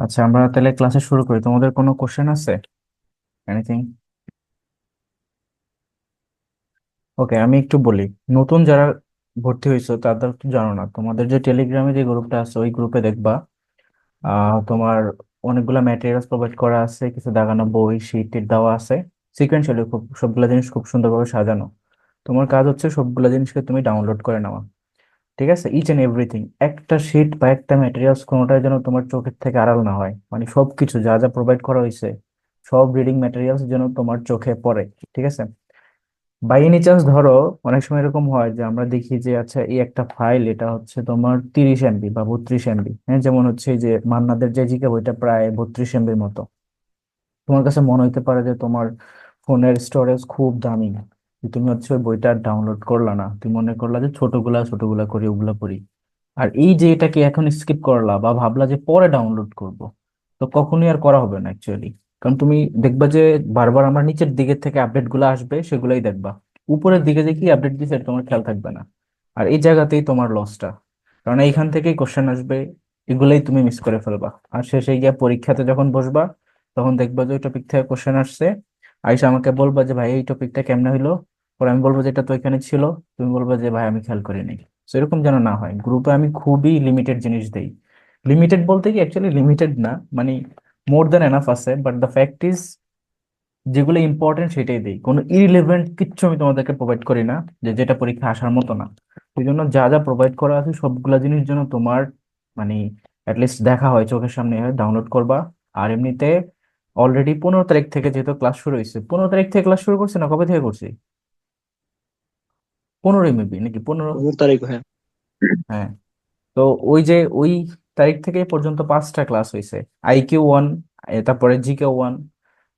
আচ্ছা, আমরা তাহলে ক্লাসে শুরু করি। তোমাদের কোনো কোশ্চেন আছে? এনিথিং? ওকে, আমি একটু বলি। নতুন যারা ভর্তি হয়েছে তাদের তো জানো না, তোমাদের যে টেলিগ্রামে যে গ্রুপটা আছে ওই গ্রুপে দেখবা তোমার অনেকগুলা ম্যাটেরিয়ালস প্রোভাইড করা আছে, কিছু দাগানো বই শিট টিট দেওয়া আছে। সিকোয়েন্সিয়ালি খুব সবগুলা জিনিস খুব সুন্দরভাবে সাজানো। তোমার কাজ হচ্ছে সবগুলা জিনিসকে তুমি ডাউনলোড করে নেওয়া। ঠিক আছে, ইচ এন্ড এভরিথিং, একটা শিট বা একটা ম্যাটেরিয়ালস কোনোটাই যেন তোমার চোখের থেকে আড়াল না হয়। মানে সবকিছু যা যা প্রোভাইড করা হয়েছে, সব রিডিং ম্যাটেরিয়ালস যেন তোমার চোখে পড়ে। ঠিক আছে। বাই এনি চান্স ধরো, অনেক সময় এরকম হয় যে আমরা দেখি যে আচ্ছা এই একটা ফাইল, এটা হচ্ছে তোমার 30 MB বা 32 MB। হ্যাঁ, যেমন হচ্ছে এই যে মান্নাদের যে জিকে বইটা প্রায় 32 MBর মতো। তোমার কাছে মনে হইতে পারে যে তোমার ফোনের স্টোরেজ খুব দামি, যে তুমি হচ্ছে ওই বইটা ডাউনলোড করলা না, তুমি মনে করলা যে ছোটগুলা ছোটগুলা করি ওগুলা পড়ি। আর এই যে এটাকে এখন স্কিপ করলা বা ভাবলা যে পরে ডাউনলোড করব, তো কখনোই আর করা হবে না অ্যাকচুয়ালি। কারণ তুমি দেখবা যে বারবার আমরা নিচের দিকের থেকে আপডেট গুলো আসবে সেগুলাই দেখবা, উপরের দিকে যে কি আপডেট দিছে এটা তোমার খেয়াল থাকবে না। আর এই জায়গাতেই তোমার লসটা, কারণ এইখান থেকেই কোশ্চেন আসবে, এগুলাই তুমি মিস করে ফেলবা। আর শেষে গিয়ে পরীক্ষাতে যখন বসবা তখন দেখবা যে ওই টপিক থেকে কোশ্চেন আসছে, আইসা আমাকে বলবা যে ভাই এই টপিকটা কেমনে হইলো। পরে আমি বলবো যে এটা তো এখানে ছিল, তুমি বলবা যে ভাই আমি খেয়াল করিনি। তো এরকম যেন না হয়। গ্রুপে আমি খুবই লিমিটেড জিনিস দেই। লিমিটেড বলতে কি অ্যাকচুয়ালি লিমিটেড না, মানে মোর দ্যান এনাফ আছে, বাট দ্য ফ্যাক্ট ইজ যেগুলো ইম্পর্টেন্ট সেটাই দেই, কোনো ইরিলেভেন্ট কিচ্ছু আমি তোমাদেরকে প্রোভাইড করি না, যে যেটা পরীক্ষা আসার মতো না। সেই জন্য যা যা প্রোভাইড করা আছে সবগুলা জিনিস যেন তোমার মানে অ্যাটলিস্ট দেখা হয়, চোখের সামনে হয়, ডাউনলোড করবা। আর এমনিতে অলরেডি 15 তারিখ থেকে যেহেতু ক্লাস শুরু হয়েছে, 15 তারিখ থেকে ক্লাস শুরু করছে না, কবে থেকে করছি? 15ই মেবি, নাকি 15? 15 তারিখ, হ্যাঁ। হ্যাঁ। তো ওই তারিখ থেকে এ পর্যন্ত 5টা ক্লাস হয়েছে। IQ 1, তারপরে GK 1,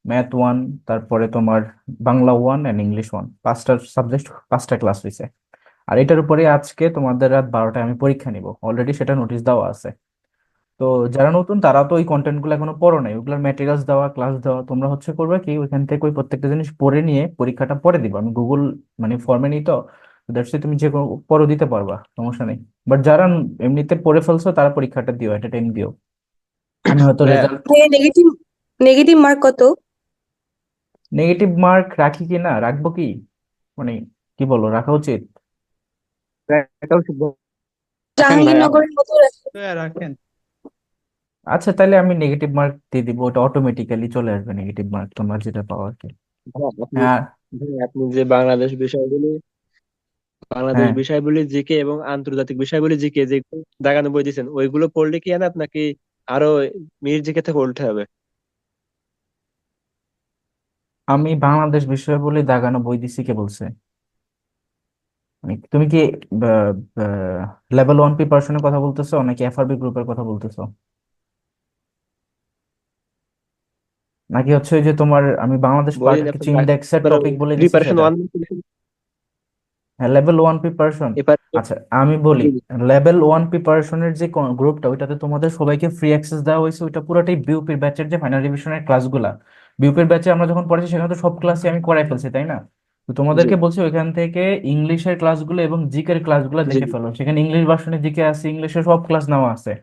ম্যাথ 1, তারপরে তোমার বাংলা 1 অ্যান্ড ইংলিশ 1, 5টা সাবজেক্ট, 5টা ক্লাস হয়েছে। আর এটার উপরে আজকে তোমাদের রাত 12টায় আমি পরীক্ষা নিব, অলরেডি সেটা নোটিশ দেওয়া আছে। তো যারা নতুন তারা তো ওই কন্টেন্ট গুলো এখনো পড়ো নাই, ওগুলোর ম্যাটেরিয়ালস দেওয়া, ক্লাস দেওয়া, তোমরা হচ্ছে করবে কি ওইখান থেকে ওই প্রত্যেকটা জিনিস পড়ে নিয়ে পরীক্ষাটা পরে দিবা। আমি গুগল মানে ফর্মে নিই তো, দ্যাটস তুমি যে কোনো পরে দিতে পারবা, সমস্যা নেই। বাট যারা এমনিতে পড়ে ফেলছো তারা পরীক্ষাটা দিও, একটা টাইম দিও। আমি হয়তো ভাইয়া, রেজাল্ট ভাইয়া নেগেটিভ নেগেটিভ মার্ক কত? নেগেটিভ মার্ক রাখি কি না রাখবো কি, মানে কি বলো, রাখা উচিত? এটাও ঠিক রাখেন ভাইয়া। জাহাঙ্গীরনগরের মতো রাখি। ভাইয়া, রাখেন। আচ্ছা, তাহলে আমি নেগেটিভ মার্ক দিয়ে দিব, ওটা অটোমেটিক্যালি চলে আসবে নেগেটিভ মার্ক, তোমার যেটা পাওয়ার কি। ভাইয়া, আপনি হ্যাঁ। ভাইয়া, আপনি যে বাংলাদেশ হ্যাঁ, বিষয়গুলি জিকে এবং আন্তর্জাতিক বিষয়গুলি জিকে যে দাগানো বই দিয়েছেন, ওইগুলো পড়লে কি না আপনাকে আরো মির জিকে থেকে উঠতে হবে? আমি বাংলাদেশ বিষয় বলে দাগানো বই দিছি কে বলছে? মানে তুমি কি লেভেল 1 প্রিপারেশনের কথা বলতেছো নাকি FRB গ্রুপের কথা বলতেছো? নাকি হচ্ছে ওই যে তোমার আমি বাংলাদেশ বই পার্টের কিছু ইন্ডেক্সের এবার টপিক বলে দিছি প্রিপারেশন সেটা? ওয়ান। হ্যাঁ, লেভেল 1 প্রিপারেশন। এবার আচ্ছা, আমি বলি, লেভেল 1 প্রিপারেশনের যে গ্রুপটা ওইটাতে তোমাদের সবাইকে ফ্রি অ্যাক্সেস দেওয়া হয়েছে, ওইটা পুরোটাই বিউপির ব্যাচের যে ফাইনাল রিভিশনের ক্লাসগুলা। বিউপির ব্যাচে আমরা যখন পড়েছি সেখানে তো সব ক্লাসই আমি করাই ফেলছি, তাই না? তো জি, তোমাদেরকে বলছি ওইখান থেকে ইংলিশের ক্লাসগুলো এবং জিকের ক্লাসগুলো জি, দেখে ফেলো, সেখানে ইংলিশ ভার্সনে জিকে আছে, ইংলিশের সব ক্লাস নেওয়া আছে।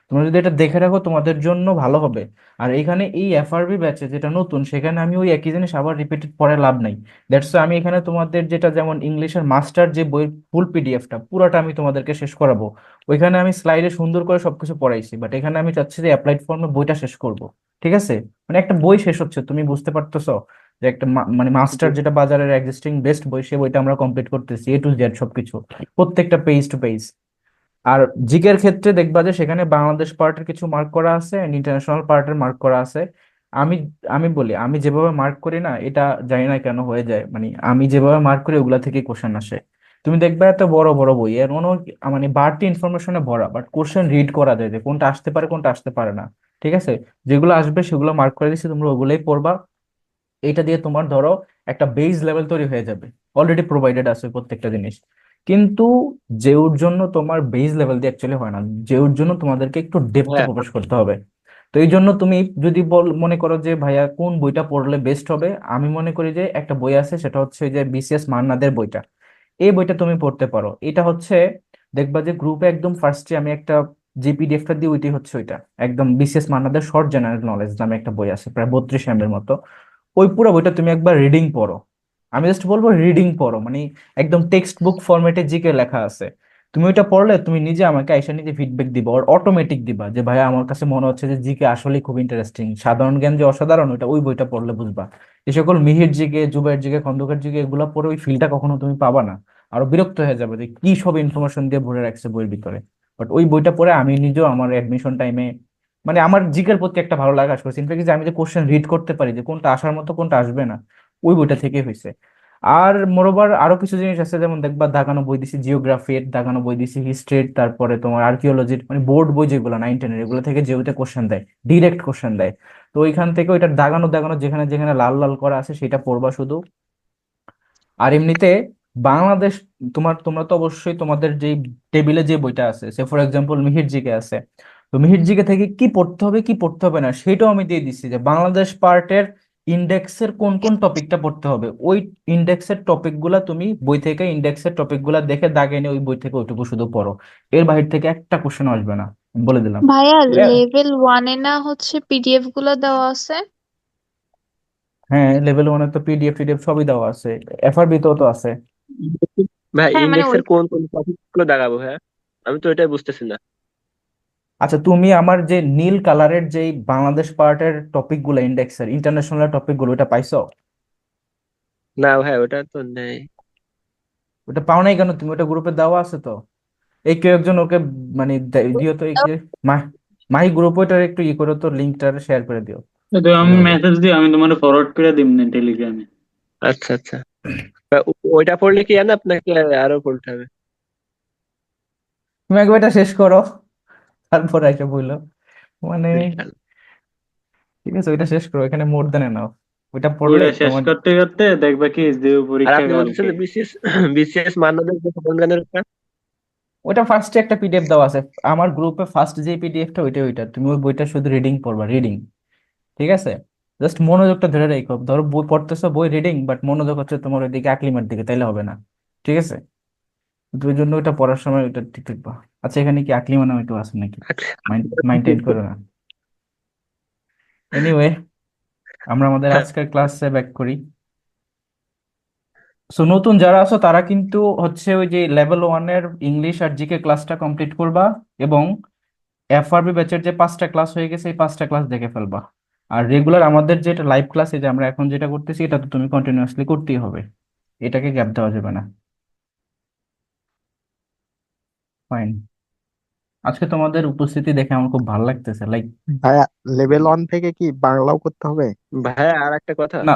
তোমরা যদি এটা দেখে রাখো তোমাদের জন্য ভালো হবে। আর এখানে এই FRB ব্যাচে যেটা নতুন, সেখানে আমি ওই একই জিনিস আবার রিপিটেড পড়ে লাভ নাই। দ্যাটস আমি এখানে তোমাদের যেটা যেমন ইংলিশের মাস্টার যে বই ফুল পিডিএফটা পুরোটা আমি তোমাদেরকে শেষ করাবো। ওইখানে আমি স্লাইডে সুন্দর করে সবকিছু পড়াইছি, বাট এখানে আমি চাচ্ছি যে অ্যাপ্লাইড ফর্মে বইটা শেষ করব। ঠিক আছে, মানে একটা বই শেষ হচ্ছে, তুমি বুঝতে পারতেছো যে একটা মানে মাস্টার জি। যেটা বাজারের এক্সিস্টিং বেস্ট বই, সে বইটা আমরা কমপ্লিট করতেছি A to Z সবকিছু, প্রত্যেকটা পেজ টু পেজ। আর জিকের ক্ষেত্রে দেখবা যে সেখানে বাংলাদেশ পার্টের কিছু মার্ক করা আছে এন্ড ইন্টারন্যাশনাল পার্টের মার্ক করা আছে। আমি আমি বলি, আমি যেভাবে মার্ক করি না, এটা জানি না কেন হয়ে যায়, মানে আমি যেভাবে মার্ক করি ওগুলা থেকে কোশ্চেন আসে। তুমি দেখবে এত বড় বড় বই এর মানে বাড়তি ইনফরমেশনে ভরা, বাট কোশ্চেন রিড করা যায় যে কোনটা আসতে পারে কোনটা আসতে পারে না। ঠিক আছে, যেগুলো আসবে সেগুলো মার্ক করে দিচ্ছি, তোমরা ওগুলোই পড়বা। এটা দিয়ে তোমার ধরো একটা বেস লেভেল তৈরি হয়ে যাবে, অলরেডি প্রোভাইডেড আছে প্রত্যেকটা জিনিস। কিন্তু যেওর জন্য তোমার বেস লেভেল দিয়ে অ্যাকচুয়ালি হয় না, যেওর জন্য তোমাদেরকে একটু ডেপথে হ্যাঁ, প্রবেশ করতে হবে। তো এই জন্য তুমি যদি মনে করো যে ভাইয়া কোন বইটা পড়লে বেস্ট হবে, আমি মনে করি যে একটা বই আছে, সেটা হচ্ছে যে BCS মান্নাদের বইটা। এই বইটা তুমি পড়তে পারো। এটা হচ্ছে দেখবা যে গ্রুপে একদম ফার্স্টে আমি একটা যে পিডিএফটা দিয়ে ওইটাই হচ্ছে ওইটা, একদম বিসিএস মান্নাদের শর্ট জেনারেল নলেজ নামে একটা বই আছে প্রায় 32 MB মতো। ওই পুরো বইটা তুমি একবার রিডিং পড়ো, আমি জাস্ট বলবো রিডিং পড়ো, মানে একদম টেক্সট বুক ফরম্যাটে জিকে লেখা আছে। তুমি ওইটা পড়লে তুমি নিজে আমাকে আইসা নিজে ফিডব্যাক দিবা, আর অটোমেটিক দিবা যে ভাই আমার কাছে মনে হচ্ছে যে জিকে আসলে খুব ইন্টারেস্টিং, সাধারণ জ্ঞান যে অসাধারণ ওইটা ওই বইটা পড়লে বুঝবা। এই সকল Mihir GK, Jubair GK, Khandakar GK এগুলা পড়ে ওই ফিলটা কখনো তুমি পাবা না। আরো বিরক্ত হয়ে যাবে যে কি সব ইনফরমেশন দিয়ে ভরে রাখছে বইয়ের ভিতরে। বাট ওই বইটা পড়ে আমি নিজেও আমার অ্যাডমিশন টাইমে মানে আমার জিকের প্রতি একটা ভালো লাগা কাজ করছে। ইনফ্যাক্ট যে আমি যে কোশ্চেন রিড করতে পারি যে কোনটা আসার মতো কোনটা আসবে না, ওই বইটা থেকে হয়েছে। আর মোরওভার আরো কিছু জিনিস আছে, যেমন দেখবা দাগানো বই দিছি জিওগ্রাফির, দাগানো বই দিছি হিস্ট্রির, তারপরে তোমার আর্কিওলজির, মানে বোর্ড বই যেগুলো 9-10-এর এগুলো থেকে যে ওইটা কোশ্চেন দেয়, ডিরেক্ট কোশ্চেন দেয়। তো ওইখান থেকে ওইটা দাগানো দাগানো যেখানে যেখানে লাল লাল করা আছে সেটা পড়বা শুধু। আর এমনিতে বাংলাদেশ, তোমরা তো অবশ্যই তোমাদের যে টেবিলে যে বইটা আছে, সে ফর এক্সাম্পল মিহির জিকে আছে, তো মিহির জিকে থেকে কি পড়তে হবে কি পড়তে হবে না সেটাও আমি দিয়ে দিচ্ছি, যে বাংলাদেশ পার্টের ইন্ডেক্সের কোন কোন টপিকটা পড়তে হবে, ওই ইন্ডেক্সের টপিক গুলা তুমি বই থেকে ইন্ডেক্সের টপিক গুলা দেখে দাগে নিয়ে ওই বই থেকে ওইটুকু শুধু পড়ো। এর বাহির থেকে একটা কোশ্চেন আসবে না, আমি বলে দিলাম। ভাইয়া, এ- লেভেল 1-এ না হচ্ছে পিডিএফ গুলো দেওয়া আছে? হ্যাঁ, লেভেল 1-এ তো পিডিএফ টিডিএফ সবই দেওয়া আছে, এফআরবি তেও তো আছে। ভাই হ্যাঁ, মানে ওই ইন্ডেক্সের কোন কোন টপিক গুলো দাগাবো? হ্যাঁ, আমি তো এটাই বুঝতেছি না। আচ্ছা, তুমি আমার যে নীল কালারের যে বাংলাদেশ পার্টের টপিক গুলো, ইন্ডেক্সের ইন্টারন্যাশনাল টপিক গুলো, ওটা পাইছো? না ভাই, ওটা তো নেই। ওটা পাও নাই কেন? তুমি ওটা গ্রুপে দেওয়া আছে তো। এই কেউ একজন ওকে মানে দিও তো, এই যে মা- মাহি গ্রুপ, ওইটার একটু ই করে তো লিঙ্কটা শেয়ার করে দিও, তো আমি তাহলে হবে। মেসেজ দিই, আমি তোমার ফরওয়ার্ড করে দিব না টেলিগ্রামে। আচ্ছা আচ্ছা। তা ওইটা পড়লে কি জানো আপনাকে আরো পড়তে হবে? তুমি একবার এটা শেষ করো, তারপর এসে বললো, মানে ইনশাআল্লাহ। ঠিক আছে ওইটা শেষ করো, এখানে মোর দেন নাও, ওইটা পড়লে ওইটা শেষ তোমার। করতে করতে দেখবা কি যে আর পরীক্ষা আপনি বলতেছেন কালকে। যে বিসিএস বিসিএস মান্নাদের যে সাধারণ জ্ঞানের একটা। ওইটা ফার্স্টে একটা পিডিএফ দেওয়া আছে আমার গ্রুপে, ফার্স্ট যে পিডিএফটা ওইটা ওইটা তুমি ওই বইটা শুধু রিডিং পড়বা, রিডিং, ঠিক আছে? জাস্ট মনোযোগটা ধরে রেখো, ধরো বই পড়তেছো, বই রিডিং, বাট মনোযোগ হচ্ছে তোমার ওইদিকে আকলিমার দিকে, তাইলে হবে না, ঠিক আছে? তো ওই জন্য ওইটা পড়ার সময় ওইটা ঠিক থাকবা। আচ্ছা, এখানে কি আকলিমা নামে কেউ আছে নাকি? মাইন্ড করো না। এনিওয়ে, আমরা আমাদের আজকের ক্লাসে ব্যাক করি। সো নতুন যারা আছো তারা কিন্তু হচ্ছে ওই যে লেভেল 1-এর ইংলিশ আর জিকে ক্লাসটা কমপ্লিট করবা, এবং এফআরবি ব্যাচের যে 5টা ক্লাস হয়ে গেছে এই 5টা ক্লাস দেখে ফেলবা। আর রেগুলার আমাদের যেটা লাইভ ক্লাস, এই যে আমরা এখন যেটা করতেছি, এটা তো তুমি কন্টিনিউয়াসলি করতেই হবে, এটাকে গ্যাপ দেওয়া যাবে না। ফাইন। আজকে তোমাদের উপস্থিতি দেখে আমার খুব ভালো লাগতেছে, লাইক ভাইয়া, লেভেল 1 থেকে কি বাংলাও করতে হবে? ভাই আর একটা কথা। না,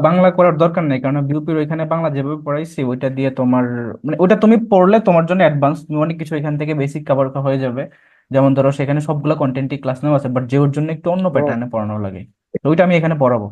বাংলা করার দরকার নেই, কারণ বিউপির ওইখানে বাংলা যেভাবে পড়াইছি ওইটা দিয়ে তোমার মানে ওটা তুমি পড়লে তোমার জন্য অ্যাডভান্স, তুমি অনেক কিছু এখান থেকে বেসিক কভার হয়ে যাবে। যেমন ধরো সেখানে সবগুলো কন্টেন্টই ক্লাস নেওয়া আছে, বাট যে ওর জন্য একটু অন্য ও প্যাটার্নে পড়ানো লাগে, তো ওইটা আমি এখানে পড়াবো।